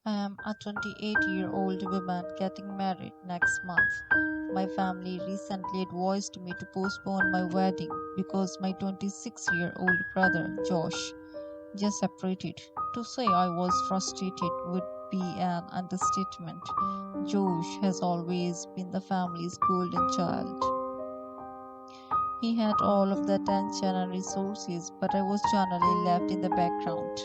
I am a 28-year-old woman getting married next month. My family recently advised me to postpone my wedding because my 26-year-old brother, Josh, just separated. To say I was frustrated would be an understatement. Josh has always been the family's golden child. He had all of the attention and resources, but I was generally left in the background.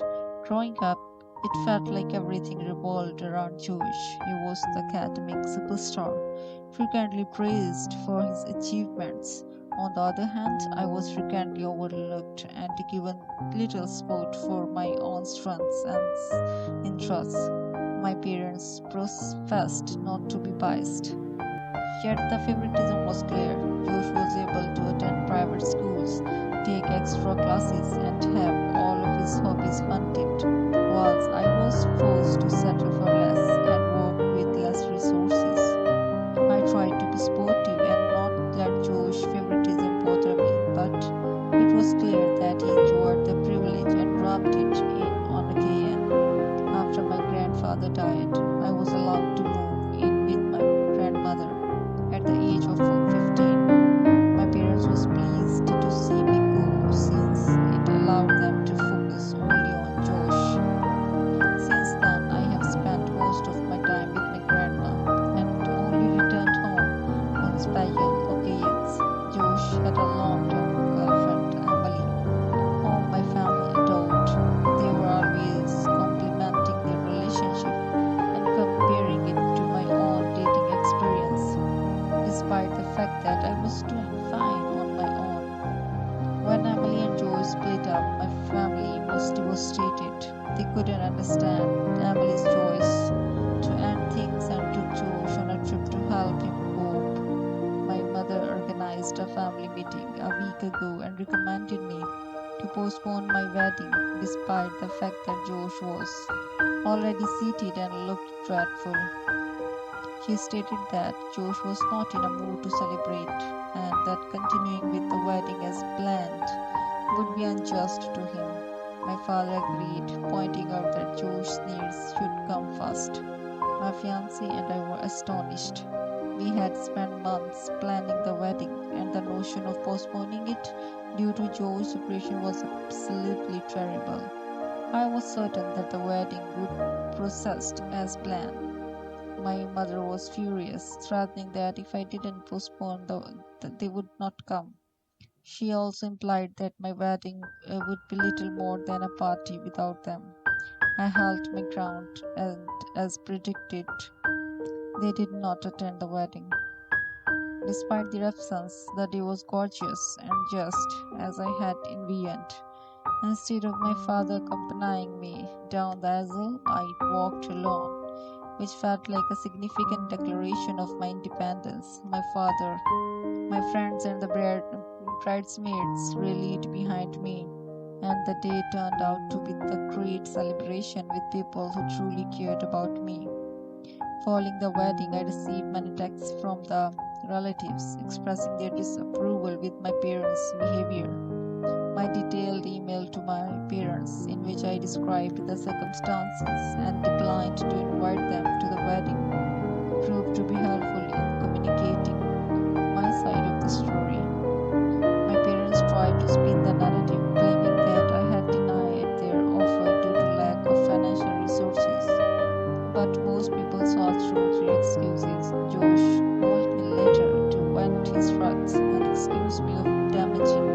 Growing up, it felt like everything revolved around Josh. He was the academic superstar, frequently praised for his achievements. On the other hand, I was frequently overlooked and given little support for my own strengths and interests. My parents professed not to be biased. Yet the favoritism was clear. Josh was able to attend private schools, take extra classes, and have all of his hobbies funded, whilst I was forced to settle for less and work with less resources. I tried to be sportive and not let Josh favoritism bother me, but it was clear that he enjoyed the privilege and rubbed it in on occasion. After my grandfather died, I was allowed to move in with my grandmother at the age of 15. My parents was pleased to see me go since it allowed them to focus only on Josh. Since then, I have spent most of my time with my grandma and only returned home on special occasions. Josh had a long-term girlfriend, Emily, whom my family adored. They were always complimenting their relationship and comparing it to my own dating experience, despite the fact that I was doing fine on my own. When Emily and Joe split up, my family was devastated. They couldn't understand Emily's choice to end things and took Josh on a trip to help him cope. My mother organized a family meeting a week ago and recommended me to postpone my wedding despite the fact that Josh was already seated and looked dreadful. She stated that Josh was not in a mood to celebrate and that continuing with the wedding as planned would be unjust to him. My father agreed, pointing out that Josh's needs should come first. My fiance and I were astonished. We had spent months planning the wedding, and the notion of postponing it due to Joe's separation was absolutely terrible. I was certain that the wedding would proceed as planned. My mother was furious, threatening that if I didn't postpone that they would not come. She also implied that my wedding would be little more than a party without them. I held my ground, and as predicted, they did not attend the wedding. Despite their absence, the day was gorgeous and just as I had envisioned. Instead of my father accompanying me down the aisle, I walked alone, which felt like a significant declaration of my independence. My father, my friends, and the bridesmaids rallied behind me, and the day turned out to be the great celebration with people who truly cared about me. Following the wedding, I received many texts from the relatives expressing their disapproval with my parents' behavior. My detailed email to my parents, in which I described the circumstances and declined to invite them to the wedding, proved to be helpful in communicating my side of the story. My parents tried to spin the narrative, claiming that I had denied their offer due to lack of financial resources. But most people saw through their excuses. Josh called me later to vent his threats and accused me of damaging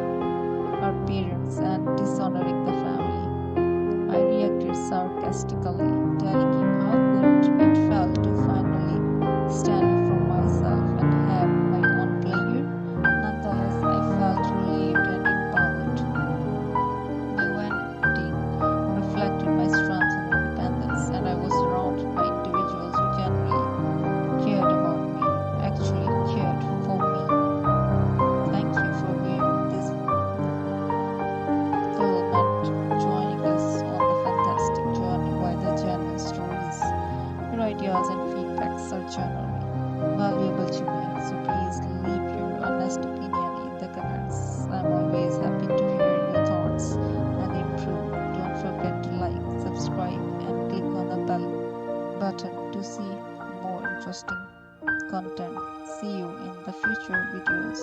our parents and dishonoring the family. I reacted sarcastically, telling him how good it felt to finally stand up for myself and have my own career. Nonetheless, I felt relieved and empowered. My wedding reflected my strength and independence, and I was surrounded by individuals who genuinely cared about me, actually cared for me. Thank you for being this film and joining us on the fantastic journey by the genuine stories. Your ideas and feedbacks are genuinely valuable to me, so please leave your honest opinion in the comments. I'm always happy to hear your thoughts and improve. Don't forget to like, subscribe, and click on the bell button to see more interesting content. See you in the future videos.